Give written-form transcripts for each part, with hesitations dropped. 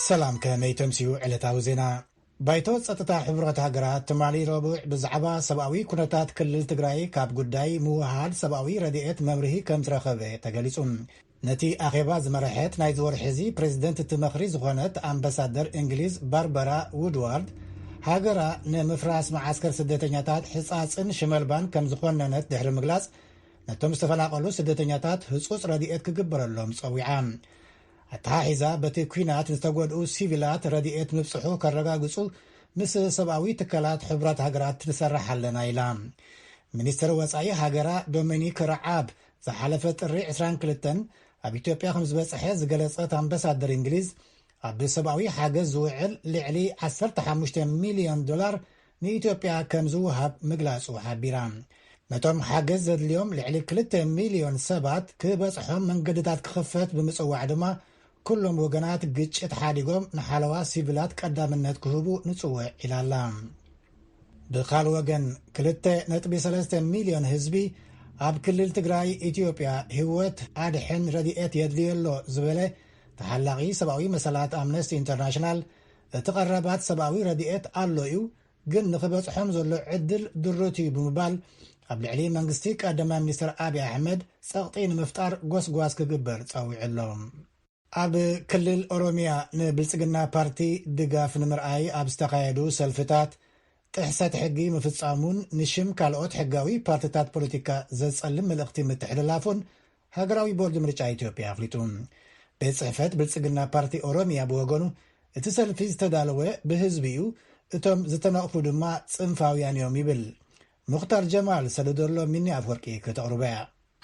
ሰላም ከመይቶም ሲዩ ዕለታዊ ዜና ባይቶ ጸጥታ ሕብረት ሃገራት ትማሊ ረቡዕ ብዛዕባ ሰብኣዊ ኩነታት ክልል ትግራይ ካብ ጉዳይ ምውሃድ ሰብኣዊ ረድኤት መምርሂ ከም ዝረኸበ ተገሊጹ ነቲ ኣኼባ ዝመርሐት ናይ ዝወርሒ ፕሬዝደንት ትመኽሪ ዝኾነት ኣምባሳደር እንግሊዝ ባርበራ ውድዋርድ ሃገራ ንምፍራስ ማዓስከር ስደተኛታት ሕጻጽን ሽመልባን ከም ዝኾነነት ድሕሪ ምግላጽ ነቶም ዝተፈናቐሉ ስደተኛታት ህጹጽ ረድኤት ክግበረሎም ጸዊዓ ኣተሓሒዛ በቲ ኩናት ዝተጎድኡ ሲቪላት ረድኤት ምብጽሑ ከረጋግጹ ምስ ሰብኣዊ ትካላት ሕብረት ሃገራት ትሰርሕ ኣለና ኢላ ሚኒስትር ወጻኢ ሃገራ ዶሚኒክ ረዓብ ዝሓለፈ ጥሪ 22 ኣብ ኢትዮጵያ ከም ዝበጽሐ ዝገለጸት ኣምባሳደር እንግሊዝ ኣብ ሰብኣዊ ሓገዝ ዝውዕል ልዕሊ $15 ሚልዮን ንኢትዮጵያ ከም ዝውሃብ ምግላጹ ሓቢራ ነቶም ሓገዝ ዘድልዮም ልዕሊ 2 ሚልዮን ሰባት ክበጽሖም መንገድታት ክኽፈት ብምጽዋዕ ድማ ኩሎም ወገናት ግጭት ሓዲጎም ንሓለዋ ሲቪላት ቀዳምነት ክህቡ ንጽውዕ ኢላላ ብኻል ወገን 2.3 ሚልዮን ህዝቢ ኣብ ክልል ትግራይ ኢትዮጵያ ህይወት ኣድሕን ረድኤት የድልየሎ ዝበለ ተሓላቒ ሰብኣዊ መሰላት ኣምነስቲ ኢንተርናሽናል እቲ ቀረባት ሰብኣዊ ረድኤት ኣሎ እዩ ግን ንኽበጽሖም ዘሎ ዕድል ድርቱ ብምባል ኣብ ልዕሊ መንግስቲ ቀዳማይ ሚኒስትር ኣብይ ኣሕመድ ጸቕጢ ንምፍጣር ጎስጓስ ክግበር ጸዊዕሎም ኣብ ክልል ኦሮሚያ ንብልጽግና ፓርቲ ድጋፍ ንምርኣይ ኣብ ዝተኻየዱ ሰልፍታት ጥሕሰት ሕጊ ምፍጻሙን ንሽም ካልኦት ሕጋዊ ፓርቲታት ፖለቲካ ዘጸልም መልእኽቲ ምትሕልላፉን ሃገራዊ ቦርድ ምርጫ ኢትዮጵያ ኣፍሊጡ ቤት ጽሕፈት ብልጽግና ፓርቲ ኦሮሚያ ብወገኑ እቲ ሰልፊ ዝተዳለወ ብህዝቢ እዩ እቶም ዝተነቕፉ ድማ ጽንፋውያን እዮም ይብል ሙኽታር ጀማል ሰለዶሎ ሚኒ ኣፍወርቂ ከተቕርበያ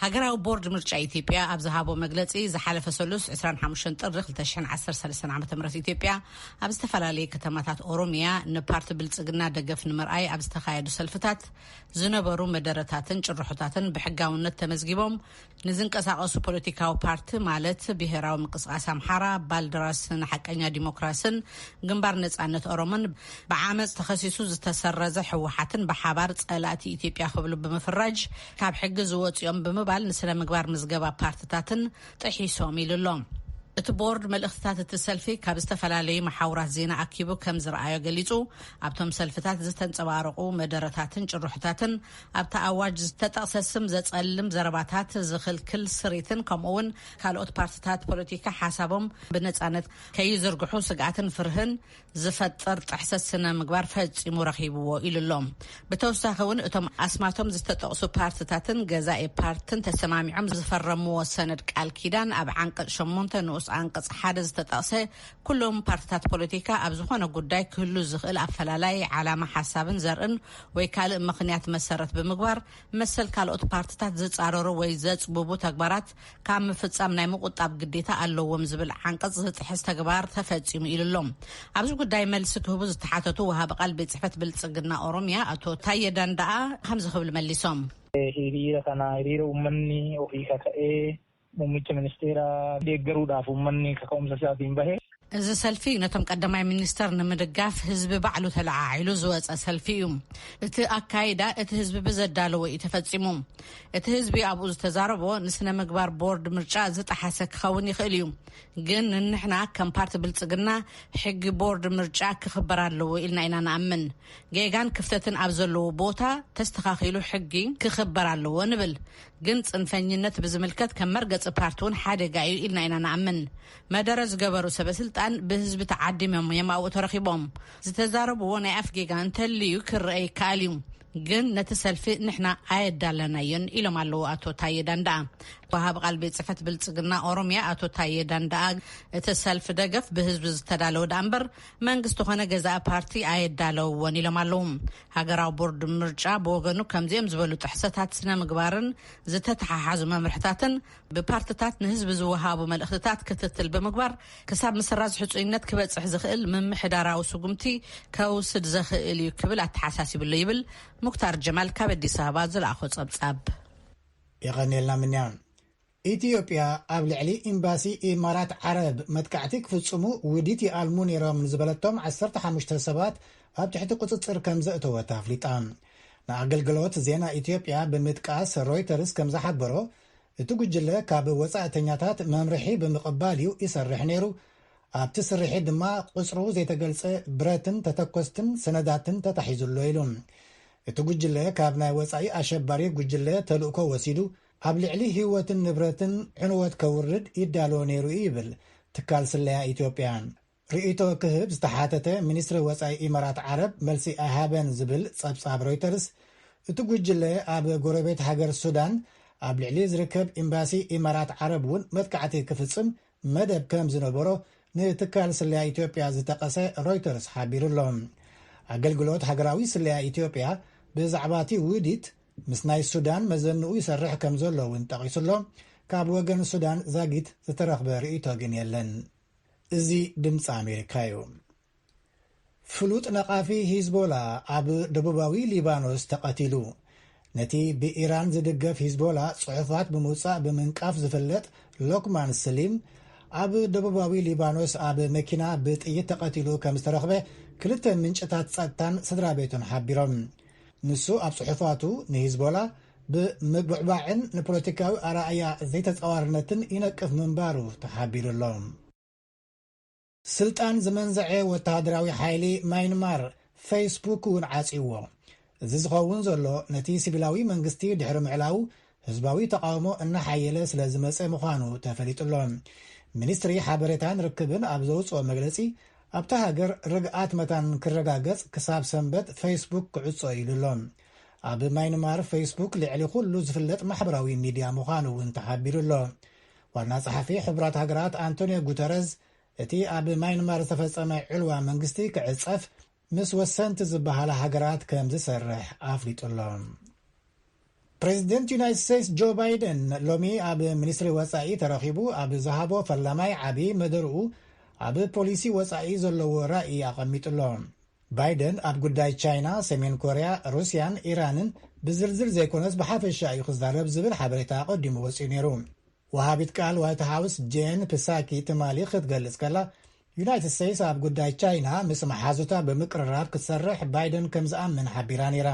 ሃገራዊ ቦርድ ምርጫ ኢትዮጵያ ኣብ ዝሃቦ መግለጺ ዝሓለፈ ሰሉስ 25 ጥሪ 2013 ዓ.ም ኢትዮጵያ ኣብ ዝተፈላለዩ ከተማታት ኦሮሚያ ንፓርቲ ብልጽግና ደገፍ ንምርኣይ ኣብ ዝተኻየዱ ሰልፍታት ዝነበሩ መደረታትን ጭርሑታትን ብሕጋውነት ተመዝጊቦም ንዝንቀሳቐሱ ፖለቲካዊ ፓርቲ ማለት ብሄራዊ ምንቅስቓስ ኣምሓራ ባልደራስ ንሓቀኛ ዲሞክራሲን ግንባር ነጻነት ኦሮሞን ብዓመፅ ተኸሲሱ ዝተሰረዘ ሕወሓትን ብሓባር ጸላእቲ ኢትዮጵያ ክብሉ ብምፍራጅ ካብ ሕጊ ዝወፅኦም ብምባል ንስነ ምግባር ምዝገባ ፓርቲታትን ጥሒሶም ኢሉሎም እቲ ቦርድ መልእኽትታት እቲ ሰልፊ ካብ ዝተፈላለዩ መሓውራት ዜና ኣኪቡ ከም ዝረኣዮ ገሊጹ ኣብቶም ሰልፍታት ዝተንጸባረቑ መደረታትን ጭርሑታትን ኣብቲ ኣዋጅ ዝተጠቕሰ ስም ዘጸልም ዘረባታት ዝኽልክል ስሪትን ከምኡውን ካልኦት ፓርቲታት ፖለቲካ ሓሳቦም ብነጻነት ከይዝርግሑ ስግኣትን ፍርህን ዝፈጥር ጥሕሰት ስነ ምግባር ፈጺሙ ረኺብዎ ኢሉሎም ብተወሳኺ እውን እቶም ኣስማቶም ዝተጠቕሱ ፓርቲታትን ገዛኢ ፓርቲን ተሰማሚዖም ዝፈረምዎ ሰነድ ቃል ኪዳን ኣብ ዓንቀጽ 8 ንኡስ አንቀጽ 1 ዝተጠቕሰ ኩሎም ፓርቲታት ፖለቲካ ኣብ ዝኾነ ጉዳይ ክህሉ ዝኽእል ኣፈላላይ ዓላማ ሓሳብን ዘርእን ወይ ካልእ ምኽንያት መሰረት ብምግባር መሰል ካልኦት ፓርቲታት ዝጻረሩ ወይ ዘጽብቡ ተግባራት ካብ ምፍጻም ናይ ምቁጣብ ግዴታ ኣለዎም ዝብል ዓንቀጽ ዝጥሕስ ተግባር ተፈጺሙ ኢሉሎም ኣብዚ ጉዳይ መልሲ ክህቡ ዝተሓተቱ ወሃቢ ቃል ቤት ጽሕፈት ብልጽግና ኦሮሚያ አቶ ታየ ዳንዳኣ ከምዚ ክብል መሊሶም hiriira kana hiriira uummanni ofii kaka'ee muummicha ministeera deeggaruudhaaf uummanni kaka'umsa isaatiin bahe እዚ ሰልፊ ነቶም ቀዳማይ ሚኒስተር ንምድጋፍ ህዝቢ ባዕሉ ተለዓዒሉ ዝወፀ ሰልፊ እዩ እቲ ኣካይዳ እቲ ህዝቢ ብዘዳለወ እዩ ተፈጺሙ እቲ ህዝቢ ኣብኡ ዝተዛረቦ ንስነ ምግባር ቦርድ ምርጫ ዝጠሓሰ ክኸውን ይኽእል እዩ ግን ንሕና ከም ፓርቲ ብልጽግና ሕጊ ቦርድ ምርጫ ክኽበር ኣለዎ ኢልና ኢና ንኣምን ጌጋን ክፍተትን ኣብ ዘለዎ ቦታ ተስተኻኺሉ ሕጊ ክኽበር ኣለዎ ንብል ግን ጽንፈኝነት ብዝምልከት ከም መርገጽ ፓርቲ እውን ሓደጋ እዩ ኢልና ኢና ንኣምን መደረ ዝገበሩ ሰበስልጣን ብህዝቢ ተዓዲሞም የማኡ ተረኺቦም ዝተዛረብዎ ናይ ኣፍ ጌጋ እንተልዩ ክርአይ ከኣል እዩ ግን ነቲ ሰልፊ ንሕና ኣየዳለናዮን ኢሎም ኣለዉ ኣቶ ታየ ዳንዳኣ ወሃቢ ቃል ቤት ጽሕፈት ብልጽግና ኦሮሚያ ኣቶ ታየ ዳንዳኣ እቲ ሰልፊ ደገፍ ብህዝቢ ዝተዳለወ ዳ እምበር መንግስቲ ኾነ ገዛኢ ፓርቲ ኣየዳለውዎን ኢሎም ኣለዉ ሃገራዊ ቦርድ ምርጫ ብወገኑ ከምዚኦም ዝበሉ ጥሕሰታት ስነ ምግባርን ዝተተሓሓዙ መምርሕታትን ብፓርቲታት ንህዝቢ ዝወሃቡ መልእኽትታት ክትትል ብምግባር ክሳብ ምስራዝ ሕጹይነት ክበጽሕ ዝኽእል ምምሕዳራዊ ስጉምቲ ከውስድ ዝኽእል እዩ ክብል ኣተሓሳሲብሉ ይብል ሙክታር ጀማል ካብ አዲስ አበባ ዝለኣኾ ጸብጻብ ይቐኒልና ምንያ ኢትዮጵያ ኣብ ልዕሊ ኤምባሲ ኢማራት ዓረብ መጥቃዕቲ ክፍጽሙ ውዲት ይኣልሙ ነይሮም ዝበለቶም 15 ሰባት ኣብ ትሕቲ ቁጽጽር ከም ዘእተወት ኣፍሊጣ ንኣገልግሎት ዜና ኢትዮጵያ ብምጥቃስ ሮይተርስ ከም ዝሓበሮ እቲ ጉጅለ ካብ ወጻእተኛታት መምርሒ ብምቕባል እዩ ይሰርሕ ነይሩ ኣብቲ ስርሒት ድማ ቁፅሩ ዘይተገልጸ ብረትን ተተኮስትን ሰነዳትን ተታሒዙሎ ኢሉ እቲ ጉጅለ ካብ ናይ ወፃኢ ኣሸባሪ ጉጅለ ተልእኮ ወሲዱ ኣብ ልዕሊ ህይወትን ንብረትን ዕንወት ከውርድ ይዳሎ ነይሩ ይብል ትካል ስለያ ኢትዮጵያ ርእቶ ክህብ ዝተሓተተ ሚኒስትሪ ወፃኢ ኢማራት ዓረብ መልሲ ኣይሃበን ዝብል ጸብጻብ ሮይተርስ እቲ ጉጅለ ኣብ ጎረቤት ሃገር ሱዳን ኣብ ልዕሊ ዝርከብ ኤምባሲ ኢማራት ዓረብ እውን መጥቃዕቲ ክፍጽም መደብ ከም ዝነበሮ ንትካል ስለያ ኢትዮጵያ ዝተቐሰ ሮይተርስ ሓቢሩሎም ኣገልግሎት ሃገራዊ ስለያ ኢትዮጵያ ብዛዕባ እቲ ውዲት ምስ ናይ ሱዳን መዘንኡ ይሰርሕ ከም ዘሎ እውን ጠቒሱሎ ካብ ወገን ሱዳን ዛጊት ዝተረኽበ ርእቶ ግን የለን። እዚ ድምፂ ኣሜሪካ እዩ። ፍሉጥ ነቓፊ ሂዝቦላ ኣብ ደቡባዊ ሊባኖስ ተቐቲሉ። ነቲ ብኢራን ዝድገፍ ሂዝቦላ ጽሑፋት ብምውፃእ ብምንቃፍ ዝፍለጥ ሎክማን ሰሊም ኣብ ደቡባዊ ሊባኖስ ኣብ መኪና ብጥይት ተቐቲሉ ከም ዝተረኽበ ክልተ ምንጭታት ጸጥታን ስድራ ቤቱን ሓቢሮም። ንሱ ኣብ ጽሑፋቱ ንሂዝቦላ ብምብዕባዕን ንፖለቲካዊ ኣረኣያ ዘይተጸዋርነትን ይነቅፍ ምንባሩ ተሓቢሩሎም። ስልጣን ዝመንዘዐ ወተሃደራዊ ሓይሊ ማይንማር ፌስቡክ እውን ዓጺዎ። እዚ ዝኸውን ዘሎ ነቲ ሲቪላዊ መንግስቲ ድሕሪ ምዕላው ህዝባዊ ተቃውሞ እናሓየለ ስለ ዝመፀ ምዃኑ ተፈሊጡሎም። ሚኒስትሪ ሓበሬታን ርክብን ኣብ ዘውፅኦ መግለፂ ኣብታ ሃገር ርግኣት መታን ክረጋገጽ ክሳብ ሰንበት ፌስቡክ ክዕጾ ኢሉሎም። ኣብ ማይንማር ፌስቡክ ልዕሊ ኩሉ ዝፍለጥ ማሕበራዊ ሚድያ ምዃኑ እውን ተሓቢሩሎ። ዋና ጸሓፊ ሕቡራት ሃገራት አንቶኒዮ ጉተረዝ እቲ ኣብ ማይንማር ዝተፈጸመ ዕልዋ መንግስቲ ክዕጸፍ ምስ ወሰንቲ ዝበሃላ ሃገራት ከም ዝሰርሕ ኣፍሊጡሎም። ፕሬዚደንት ዩናይትድ ስቴትስ ጆ ባይደን ሎሚ ኣብ ሚኒስትሪ ወፃኢ ተረኺቡ ኣብ ዝሃቦ ፈላማይ ዓብዪ መደርኡ ኣብ ፖሊሲ ወፃኢ ዘለዎ ራእይ ኣቐሚጡሎም። ባይደን ኣብ ጉዳይ ቻይና፣ ሰሜን ኮርያ፣ ሩስያን ኢራንን ብዝርዝር ዘይኮነስ ብሓፈሻ እዩ ክዛረብ ዝብል ሓበሬታ ቀዲሙ ወፂኡ ነይሩ። ወሃቢት ቃል ዋይት ሃውስ ጄን ፕሳኪ ትማሊ ክትገልጽ ከላ ዩናይትድ ስቴትስ ኣብ ጉዳይ ቻይና ምስ መሓዙታ ብምቅርራብ ክትሰርሕ ባይደን ከም ዝኣምን ሓቢራ ነይራ።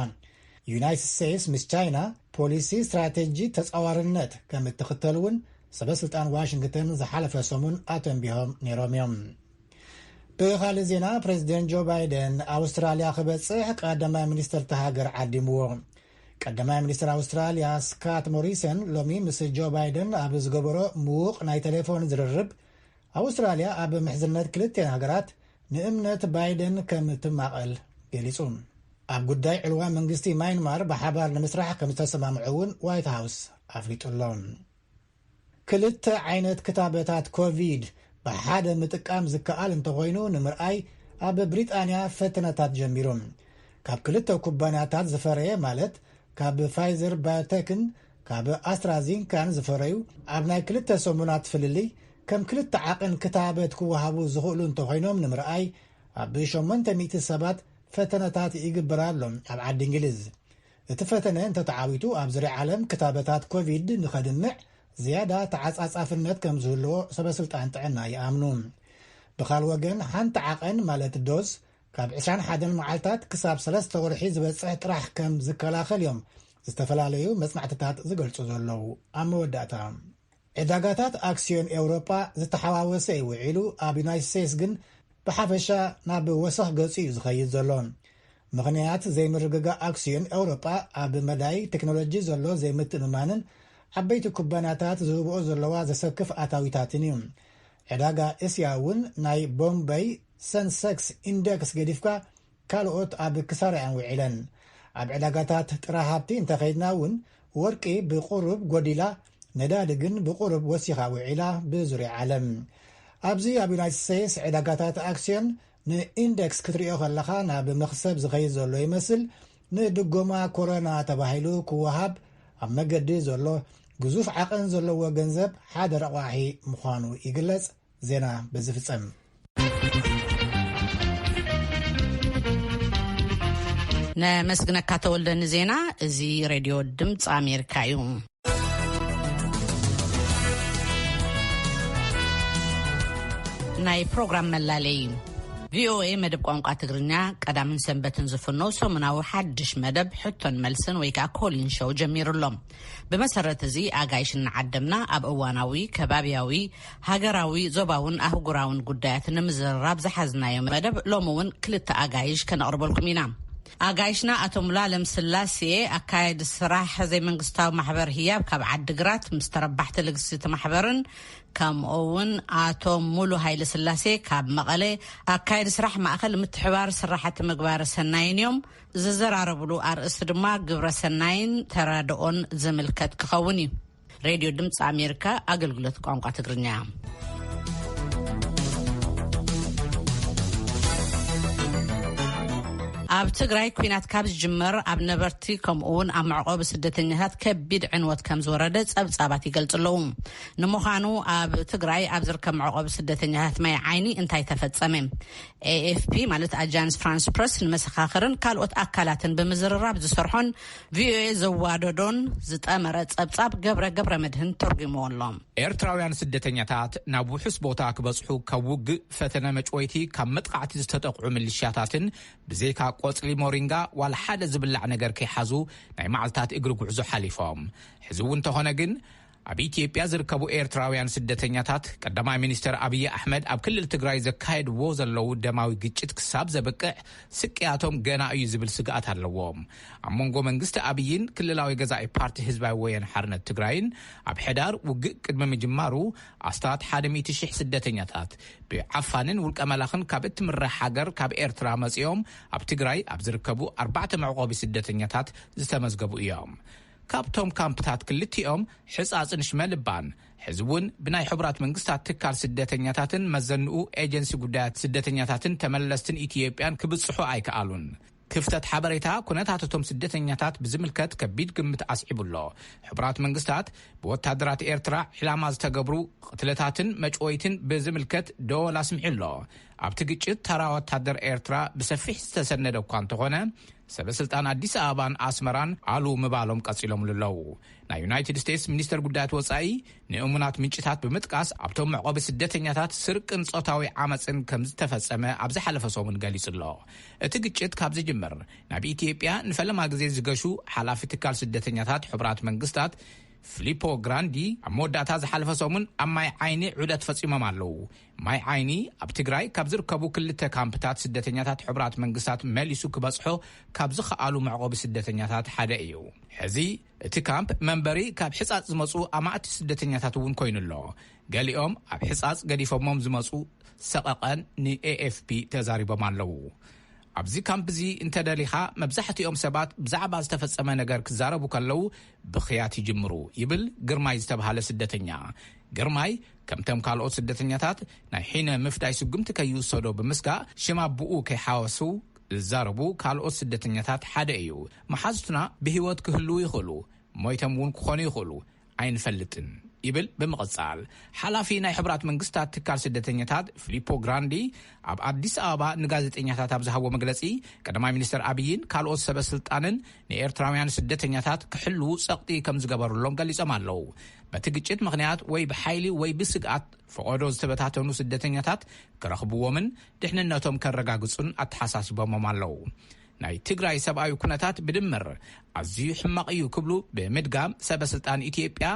ዩናይትድ ስቴትስ ምስ ቻይና ፖሊሲ ስትራቴጂ ተጻዋርነት ከም እትኽተል እውን ሰበስልጣን ዋሽንግተን ዝሓለፈ ሰሙን ኣተንቢሆም ነይሮም እዮም። ብኻልእ ዜና ፕሬዚደንት ጆ ባይደን ኣውስትራልያ ክበጽሕ ቀዳማይ ሚኒስትር ተሃገር ዓዲምዎ። ቀዳማይ ሚኒስትር ኣውስትራልያ ስካት ሞሪሰን ሎሚ ምስ ጆ ባይደን ኣብ ዝገበሮ ምዉቕ ናይ ቴሌፎን ዝርርብ ኣውስትራልያ ኣብ ምሕዝነት ክልቴን ሃገራት ንእምነት ባይደን ከም ትማቐል ገሊጹ። ኣብ ጉዳይ ዕልዋ መንግስቲ ማይንማር ብሓባር ንምስራሕ ከም ዝተሰማምዑ እውን ዋይት ሃውስ ኣፍሊጡሎም። ክልተ ዓይነት ክታበታት ኮቪድ ብሓደ ምጥቃም ዝከኣል እንተኾይኑ ንምርኣይ ኣብ ብሪጣንያ ፈተነታት ጀሚሩ። ካብ ክልተ ኩባንያታት ዝፈረየ ማለት ካብ ፋይዘር ባዮቴክን ካብ ኣስትራዚንካን ዝፈረዩ ኣብ ናይ ክልተ ሰሙናት ፍልልይ ከም ክልተ ዓቕን ክታበት ክወሃቡ ዝኽእሉ እንተኾይኖም ንምርኣይ ኣብ 800 ሰባት ፈተነታት ይግበራሎም ኣብ ዓዲ እንግሊዝ። እቲ ፈተነ እንተተዓዊቱ ኣብ ዝርያ ዓለም ክታበታት ኮቪድ ንኸድምዕ ዝያዳ ተዓጻጻፍነት ከም ዝህልዎ ሰበስልጣን ጥዕና ይኣምኑ። ብኻል ወገን ሓንቲ ዓቐን ማለት ዶዝ ካብ 21 መዓልታት ክሳብ 3 ወርሒ ዝበጽሕ ጥራሕ ከም ዝከላኸል እዮም ዝተፈላለዩ መጽናዕትታት ዝገልጹ ዘለዉ። ኣብ መወዳእታ ዕዳጋታት ኣክስዮን ኤውሮጳ ዝተሓዋወሰ ይውዒሉ፣ ኣብ ዩናይትድ ስቴትስ ግን ብሓፈሻ ናብ ወሰኽ ገጹ እዩ ዝኸይድ ዘሎ። ምኽንያት ዘይምርግጋእ ኣክስዮን ኤውሮጳ ኣብ መዳይ ቴክኖሎጂ ዘሎ ዘይምትእምማንን ዓበይቲ ኩባንያታት ዝህብኦ ዘለዋ ዘሰክፍ ኣታዊታትን እዩ። ዕዳጋ እስያ እውን ናይ ቦምበይ ሰንሰክስ ኢንደክስ ገዲፍካ ካልኦት ኣብ ክሳርዐን ውዒለን። ኣብ ዕዳጋታት ጥረ ሃብቲ እንተኸይድና እውን ወርቂ ብቁሩብ ጎዲላ፣ ነዳዲ ግን ብቁሩብ ወሲኻ ውዒላ ብዙርያ ዓለም። ኣብዚ ኣብ ዩናይትድ ስቴትስ ዕዳጋታት ኣክስዮን ንኢንደክስ ክትሪኦ ከለኻ ናብ መኽሰብ ዝኸይድ ዘሎ ይመስል። ንድጎማ ኮሮና ተባሂሉ ክወሃብ ኣብ መገዲ ዘሎ ግዙፍ ዓቐን ዘለዎ ገንዘብ ሓደ ረቕዋሒ ምዃኑ ይግለጽ። ዜና ብዝፍጸም ነመስግነካ ተወልደኒ ዜና። እዚ ሬድዮ ድምፂ ኣሜሪካ እዩ። ናይ ፕሮግራም መላለይ VOA መደብ ቋንቋ ትግርኛ ቀዳምን ሰንበትን ዝፍነው ሰሙናዊ ሓድሽ መደብ ሕቶን መልስን ወይ ከዓ ኮሊን ሾው ጀሚሩሎም ብመሰረት እዚ አጋይሽን ዓደምና ኣብ እዋናዊ ከባቢያዊ ሃገራዊ ዞባውን አህጉራውን ጉዳያት ንምዝራብ ዝሓዝናዮ መደብ ሎምውን ክልተ አጋይሽ ከነቅርበልኩም ኢና አጋይሽና አቶ ሙላለም ስላሴ አካይድ ስራሕ ዘይመንግስታዊ ማሕበር ህያብ ካብ ዓዲግራት ምስተረባሕቲ ልግስቲ ማሕበርን ከምኡውን አቶ ሙሉ ኃይለ ስላሴ ካብ መቐለ አካይድ ስራሕ ማእከል ምትሕባር ስራሕቲ ምግባር ሰናይን እዮም ዝዘራረብሉ አርእስቲ ድማ ግብረ ሰናይን ተራድኦን ዝምልከት ክኸውን እዩ ሬድዮ ድምፂ አሜሪካ አገልግሎት ቋንቋ ትግርኛ ኣብ ትግራይ ኩናት ካብ ዝጅመር ኣብ ነበርቲ ከምኡውን ኣብ መዕቆቢ ስደተኛታት ከቢድ ዕንወት ከም ዝወረደ ጸብጻባት ይገልጽለዉ ንምዃኑ ኣብ ትግራይ ኣብ ዝርከብ መዕቆቢ ስደተኛታት ማይ ዓይኒ እንታይ ተፈጸመ AFP ማለት አጃንስ ፍራንስ ፕረስ ንመሰኻኽርን ካልኦት አካላትን ብምዝርራብ ዝሰርሖን VOA ዘዋደዶን ዝጠመረ ጸብጻብ ገብረ መድህን ተርጉሞሎም ኤርትራውያን ስደተኛታት ናብ ውሑስ ቦታ ክበጽሑ ካብ ውግእ ፈተነ መጭወይቲ ካብ መጥቃዕቲ ዝተጠቕዑ ሚሊሽያታትን ብዘይካ ቆጽሊ ሞሪንጋ ዋላ ሓደ ዝብላዕ ነገር ከይሓዙ ናይ መዓልታት እግሪ ጉዕዞ ሓሊፎም ሕዚ እውን ተኾነ ግን ኣብ ኢትዮጵያ ዝርከቡ ኤርትራውያን ስደተኛታት ቀዳማይ ሚኒስትር አብይ አሕመድ ኣብ ክልል ትግራይ ዘካየድዎ ዘለው ደማዊ ግጭት ክሳብ ዘበቅዕ ስቅያቶም ገና እዩ ዝብል ስግኣት ኣለዎም ኣብ መንጎ መንግስቲ አብይን ክልላዊ ገዛኢ ፓርቲ ህዝባዊ ወያነ ሓርነት ትግራይን ኣብ ሕዳር ውግእ ቅድመ ምጅማሩ ኣስታት 100,000 ስደተኛታት ብዓፋንን ውልቀ መላኽን ካብ እትምራሕ ሃገር ካብ ኤርትራ መጽኦም ኣብ ትግራይ ኣብ ዝርከቡ 4 መዕቆቢ ስደተኛታት ዝተመዝገቡ እዮም ካብቶም ካምፕታት ክልቲኦም ሕጻጽን ሽመልባን ሕዝቡን ብናይ ሕብራት መንግስታት ትካል ስደተኛታትን መዘንኡ ኤጀንሲ ጉዳያት ስደተኛታትን ተመለስትን ኢትዮጵያን ክብጽሑ ኣይከኣሉን ክፍተት ሓበሬታ ኩነታቶም ስደተኛታት ብዝምልከት ከቢድ ግምት ኣስዒቡሎ ሕብራት መንግስታት ብወታደራት ኤርትራ ዕላማ ዝተገብሩ ቅትለታትን መጭወይትን ብዝምልከት ደወል ኣስምዒሎ ኣብቲ ግጭት ተራ ወታደር ኤርትራ ብሰፊሕ ዝተሰነደ እኳ እንተኾነ ሰበስልጣን አዲስ አበባን አስመራን አሉ ምባሎም ቀጽሎም ልለው ናይ ዩናይትድ ስቴትስ ሚኒስተር ጉዳያት ወጻኢ ንእሙናት ምንጭታት ብምጥቃስ ኣብቶም መዕቆቢ ስደተኛታት ስርቅን ጾታዊ ዓመፅን ከም ዝተፈጸመ ኣብ ዝሓለፈ ሰሙን ገሊጹሎ እቲ ግጭት ካብ ዝጅምር ናብ ኢትዮጵያ ንፈለማ ግዜ ዝገሹ ሓላፊ ትካል ስደተኛታት ሕብራት መንግስታት ፊሊፖ ግራንዲ ኣብ መወዳእታ ዝሓለፈ ሰሙን ኣብ ማይ ዓይኒ ዑደት ፈጺሞም ኣለዉ ማይ ዓይኒ ኣብ ትግራይ ካብ ዝርከቡ ክልተ ካምፕታት ስደተኛታት ሕብራት መንግስታት መሊሱ ክበጽሖ ካብ ዝኸኣሉ መዕቆቢ ስደተኛታት ሓደ እዩ ሕዚ እቲ ካምፕ መንበሪ ካብ ሕጻጽ ዝመጹ ኣማእቲ ስደተኛታት እውን ኮይኑሎ ገሊኦም ኣብ ሕጻጽ ገዲፎሞም ዝመጹ ሰቐቐን ንAFP ተዛሪቦም ኣለዉ ኣብዚ ካምፕዚ እንተደሊኻ መብዛሕትኦም ሰባት ብዛዕባ ዝተፈጸመ ነገር ክዛረቡ ከለው ብኽያት ይጅምሩ ይብል ግርማይ ዝተባሃለ ስደተኛ ግርማይ ከምቶም ካልኦት ስደተኛታት ናይ ሒነ ምፍዳይ ስጉምቲ ከይውሰዶ ብምስጋእ ሽማብኡ ከይሓወሱ ዝዛረቡ ካልኦት ስደተኛታት ሓደ እዩ መሓዝቱና ብህይወት ክህልው ይኽእሉ ሞይቶም እውን ክኾኑ ይኽእሉ ኣይንፈልጥን ይብል ብምቕጻል ሓላፊ ናይ ሕብራት መንግስታት ትካል ስደተኛታት ፊሊፖ ግራንዲ ኣብ አዲስ አበባ ንጋዜጠኛታት ኣብ ዝሃቦ መግለጺ ቀዳማይ ሚኒስትር አብይን ካልኦት ሰበስልጣንን ንኤርትራውያን ስደተኛታት ክሕሉ ጸቕጢ ከም ዝገበሩሎም ገሊጾም ኣለዉ በቲ ግጭት ምኽንያት ወይ ብሓይሊ ወይ ብስግኣት ፈቆዶ ዝተበታተኑ ስደተኛታት ክረኽብዎምን ድሕንነቶም ከረጋግጹን ኣተሓሳሲቦም ኣለዉ ናይ ትግራይ ሰብኣዊ ኩነታት ብድምር ኣዝዩ ሕማቕ እዩ ክብሉ ብምድጋም ሰበስልጣን ኢትዮጵያ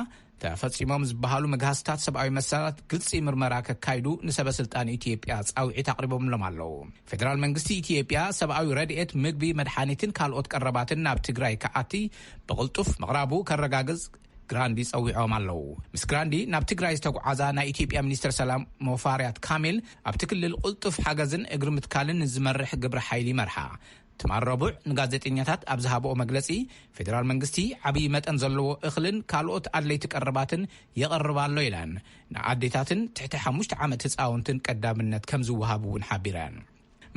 ተፈጺሞም ዝበሃሉ መግሃስታት ሰብኣዊ መሰላት ግልጽ ምርመራ ከካይዱ ንሰበስልጣን ኢትዮጵያ ጻውዒት ኣቕሪቦምሎም ኣለዉ ፌደራል መንግስቲ ኢትዮጵያ ሰብኣዊ ረድኤት ምግቢ መድሓኒትን ካልኦት ቀረባትን ናብ ትግራይ ከኣቲ ብቕልጡፍ ምቕራቡ ከረጋግጽ ግራንዲ ጸዊዖም ኣለዉ ምስ ግራንዲ ናብ ትግራይ ዝተጓዓዛ ናይ ኢትዮጵያ ሚኒስትር ሰላም ሞፋርያት ካሚል ኣብቲ ክልል ቁልጡፍ ሓገዝን እግሪ ምትካልን ዝመርሕ ግብረ ሓይሊ መርሓ ትማረቡዕ ንጋዜጠኛታት ኣብ ዝሃበኦ መግለጺ ፌደራል መንግስቲ ዓብይ መጠን ዘለዎ እኽልን ካልኦት ኣድለይቲ ቀረባትን የቐርባሎ ኢላን ንኣዴታትን ትሕቲ 5 ዓመት ህፃውንትን ቀዳምነት ከም ዝወሃብ እውን ሓቢረን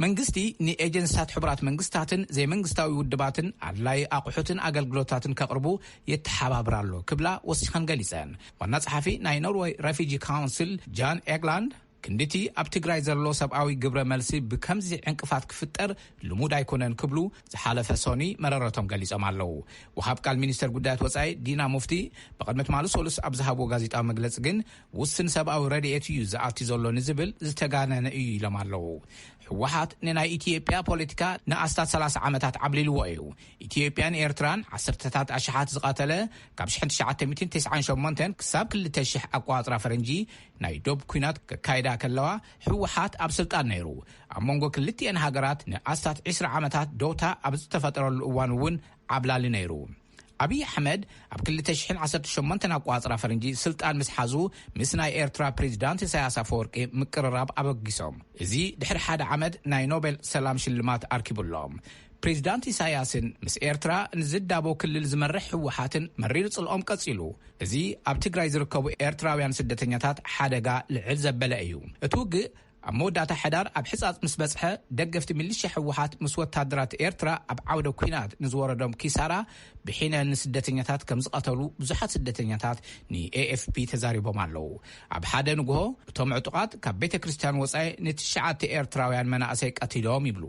መንግስቲ ንኤጀንሲታት ሕብራት መንግስታትን ዘይመንግስታዊ ውድባትን ኣድላይ ኣቑሑትን ኣገልግሎታትን ከቕርቡ የተሓባብራሎ ክብላ ወሲኸን ገሊጸን ዋና ጸሓፊ ናይ ኖርዌይ ሬፊጂ ካውንስል ጃን ኤግላንድ ክንድቲ ኣብ ትግራይ ዘሎ ሰብኣዊ ግብረ መልሲ ብከምዚ ዕንቅፋት ክፍጠር ልሙድ ኣይኮነን ክብሉ ዝሓለፈ ሶኒ መረረቶም ገሊጾም ኣለው። ወሃብ ቃል ሚኒስተር ጉዳያት ወጻኢ ዲና ሙፍቲ በቅድመት ማሉ ሶሉስ ኣብ ዝሃብዎ ጋዜጣዊ መግለፂ ግን ውስን ሰብኣዊ ረድኤት እዩ ዝኣቲ ዘሎ ንዝብል ዝተጋነነ እዩ ኢሎም ኣለው። ህወሓት ንናይ ኢትዮጵያ ፖለቲካ ንኣስታት 30 ዓመታት ዓብሊልዎ እዩ። ኢትዮጵያን ኤርትራን ዓሰርተታት ኣሽሓት ዝቃተለ ካብ 1998 ክሳብ 2000 ኣቋፅራ ፈረንጂ ናይ ዶብ ኩናት ከካይዳ ከለዋ ህወሓት ኣብ ስልጣን ነይሩ። ኣብ መንጎ ክልቲአን ሃገራት ንኣስታት 20 ዓመታት ዶታ ኣብ ዝተፈጠረሉ እዋን እውን ዓብላሊ ነይሩ። አብይ አሕመድ ኣብ 2018 ኣቋፅራ ፈረንጂ ስልጣን ምስሓዙ ምስ ናይ ኤርትራ ፕሬዚዳንት ኢሳያስ አፈወርቂ ምቅርራብ ኣበጊሶም እዚ ድሕሪ ሓደ ዓመት ናይ ኖቤል ሰላም ሽልማት ኣርኪቡሎም። ፕሬዚዳንት ኢሳያስን ምስ ኤርትራ ንዝዳቦ ክልል ዝመርሕ ህወሓትን መሪር ጽልኦም ቀጺሉ እዚ ኣብ ትግራይ ዝርከቡ ኤርትራውያን ስደተኛታት ሓደጋ ልዕል ዘበለ እዩ። እቲ ውግእ ኣብ መወዳእታ ሕዳር ኣብ ሕጻጽ ምስ በጽሐ ደገፍቲ ሚሊሽያ ህወሓት ምስ ወታደራት ኤርትራ ኣብ ዓውደ ኩናት ንዝወረዶም ኪሳራ ብሒነ ንስደተኛታት ከም ዝቐተሉ ብዙሓት ስደተኛታት ንኤኤፍፒ ተዛሪቦም ኣለው። ኣብ ሓደ ንግሆ እቶም ዕጡቃት ካብ ቤተ ክርስቲያን ወጻኢ ንትሽዓተ ኤርትራውያን መናእሰይ ቀቲሎም ይብሉ።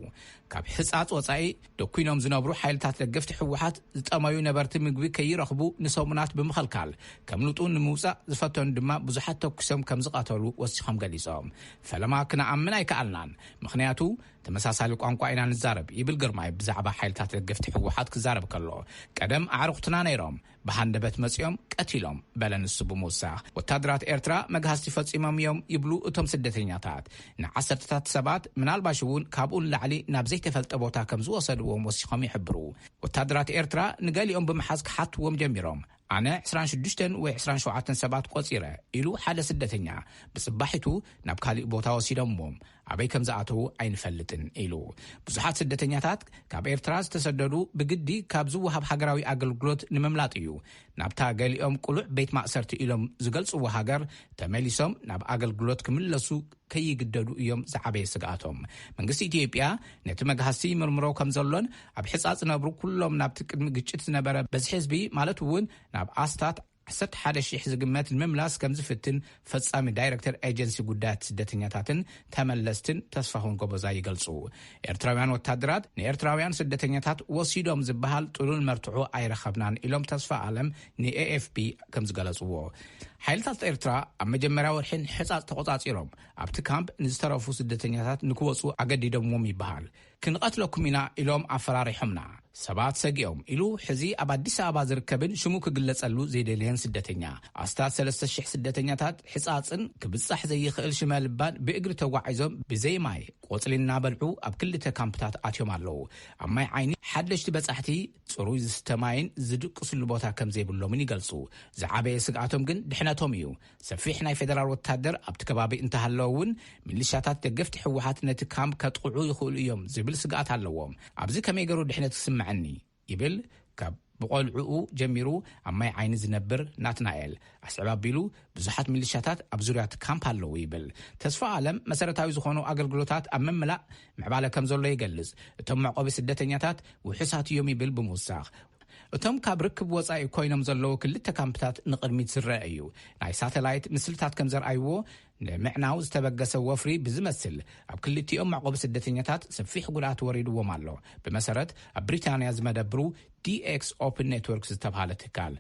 ካብ ሕጻጽ ወጻኢ ደኩኖም ዝነብሩ ሓይልታት ደገፍቲ ህወሓት ዝጠመዩ ነበርቲ ምግቢ ከይረኽቡ ንሰሙናት ብምኽልካል ከም ልጡን ንምውፃእ ዝፈተኑ ድማ ብዙሓት ተኩሶም ከም ዝቐተሉ ወሲኾም ገሊጾም። ፈለማ ክነኣምን ኣይከኣልናን ምክንያቱ ተመሳሳሊ ቋንቋ ኢና ንዛረብ ይብል ግርማይ ብዛዕባ ሓይልታት ደገፍቲ ህወሓት ክዛረብ ከሎ ቀደም ኣዕሩኽትና ነይሮም ብሃንደበት መጺኦም ቀቲሎም በለን ንሱ ብምውሳኽ ወታደራት ኤርትራ መግሃዝቲ ፈጺሞም እዮም ይብሉ እቶም ስደተኛታት ንዓሰርተታት ሰባት ምናልባሽ እውን ካብኡን ላዕሊ ናብ ዘይተፈልጠ ቦታ ከም ዝወሰድዎም ወሲኾም ይሕብሩ። ወታደራት ኤርትራ ንገሊኦም ብምሓዝ ክሓትዎም ጀሚሮም ኣነ 26 ወይ 27 ሰባት ቆፂረ ኢሉ ሓደ ስደተኛ ብጽባሒቱ ናብ ካሊእ ቦታ ወሲዶምዎም ኣበይ ከም ዝኣተዉ ኣይንፈልጥን ኢሉ። ብዙሓት ስደተኛታት ካብ ኤርትራ ዝተሰደዱ ብግዲ ካብ ዝወሃብ ሃገራዊ ኣገልግሎት ንምምላጥ እዩ ናብታ ገሊኦም ቁሉዕ ቤት ማእሰርቲ ኢሎም ዝገልጽዎ ሃገር ተመሊሶም ናብ ኣገልግሎት ክምለሱ ከይግደዱ እዮም ዝዓበየ ስጋኣቶም። መንግስቲ ኢትዮጵያ ነቲ መግሃዝቲ ምርምሮ ከም ዘሎን ኣብ ሕጻጽ ነብሩ ኩሎም ናብቲ ቅድሚ ግጭት ዝነበረ በዝሒ ህዝቢ ማለት እውን ናብ ኣስታት 11,000 ዝግመት ንምምላስ ከም ዝፍትን ፈጻሚ ዳይሬክተር ኤጀንሲ ጉዳያት ስደተኛታትን ተመለስትን ተስፋሁን ጎበዛ ይገልጹ። ኤርትራውያን ወታደራት ንኤርትራውያን ስደተኛታት ወሲዶም ዝበሃል ጥሉል መርትዑ ኣይረኸብናን ኢሎም ተስፋ ዓለም ንኤኤፍፒ ከም ዝገለጽዎ ሓይልታት ኤርትራ ኣብ መጀመርያ ወርሕን ሕጻጽ ተቆጻጺሮም ኣብቲ ካምፕ ንዝተረፉ ስደተኛታት ንክወጹ ኣገዲዶምዎም ይበሃል። ክንቀትለኩም ኢና ኢሎም ኣፈራሪሖምና ሰባት ሰጊኦም ኢሉ ሕዚ ኣብ አዲስ አበባ ዝርከብን ሽሙ ክግለጸሉ ዘይደልየን ስደተኛ ኣስታት 3,000 ስደተኛታት ሕጻጽን ክብጻሕ ዘይኽእል ሽመልባን ብእግሪ ተጓዒዞም ብዘይ ማይ ቆጽሊና በልዑ ኣብ ክልተ ካምፕታት ኣትዮም ኣለው። ኣብ ማይ ዓይኒ ሓደሽቲ በጻሕቲ ጽሩይ ዝተማይን ዝድቅስሉ ቦታ ከም ዘይብሎምን ይገልጹ። ዝዓበየ ስግኣቶም ግን ድሕነቶም እዩ። ሰፊሕ ናይ ፌደራል ወታደር ኣብቲ ከባቢ እንተሃለውን ሚሊሻታት ደገፍቲ ህወሓት ነቲ ካምፕ ከጥቅዑ ይኽእሉ እዮም ዝብል ስግኣት ኣለዎም። ኣብዚ ከመይ ገይሩ ድሕነት ክስምዐኒ ይብል ካብ ብቆልዑኡ ጀሚሩ ኣብ ማይ ዓይኒ ዝነብር ናትናኤል ኣስዕብ ኣቢሉ ብዙሓት ሚሊሻታት ኣብ ዙርያት ካምፕ ኣለዉ ይብል። ተስፋ ዓለም መሰረታዊ ዝኾኑ ኣገልግሎታት ኣብ መምላእ ምዕባለ ከም ዘሎ ይገልጽ። እቶም መዕቆቢ ስደተኛታት ውሕሳት እዮም ይብል ብምውሳኽ እቶም ካብ ርክብ ወጻኢ ኮይኖም ዘለዉ ክልተ ካምፕታት ንቅድሚት ዝረአ እዩ። ናይ ሳተላይት ምስልታት ከም ዘርኣይዎ ንምዕናው ዝተበገሰ ወፍሪ ብዝመስል ኣብ ክልቲኦም መዕቆቢ ስደተኛታት ሰፊሕ ጉድኣት ወሪድዎም ኣሎ። ብመሰረት ኣብ ብሪታንያ ዝመደብሩ ዲኤክስ ኦፕን ኔትወርክ ዝተብሃለ ትካል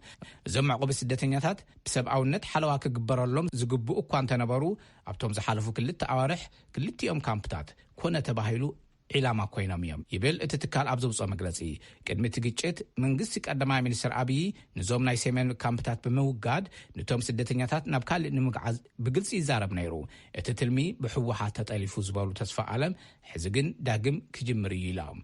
እዞም መዕቆቢ ስደተኛታት ብሰብኣውነት ሓለዋ ክግበረሎም ዝግብኡ እኳ እንተነበሩ ኣብቶም ዝሓለፉ ክልተ ኣዋርሕ ክልቲኦም ካምፕታት ኮነ ተባሂሉ ዒላማ ኮይኖም እዮም ይብል እቲ ትካል ኣብ ዘውፅኦ መግለጺ። ቅድሚ እቲ ግጭት መንግስቲ ቀዳማይ ሚኒስትር ኣብይ ንዞም ናይ ሰሜን ካምፕታት ብምውጋድ ነቶም ስደተኛታት ናብ ካልእ ንምግዓዝ ብግልፂ ይዛረብ ነይሩ። እቲ ትልሚ ብህወሓት ተጠሊፉ ዝበሉ ተስፋ ዓለም ሕዚ ግን ዳግም ክጅምር እዩ ኢሎም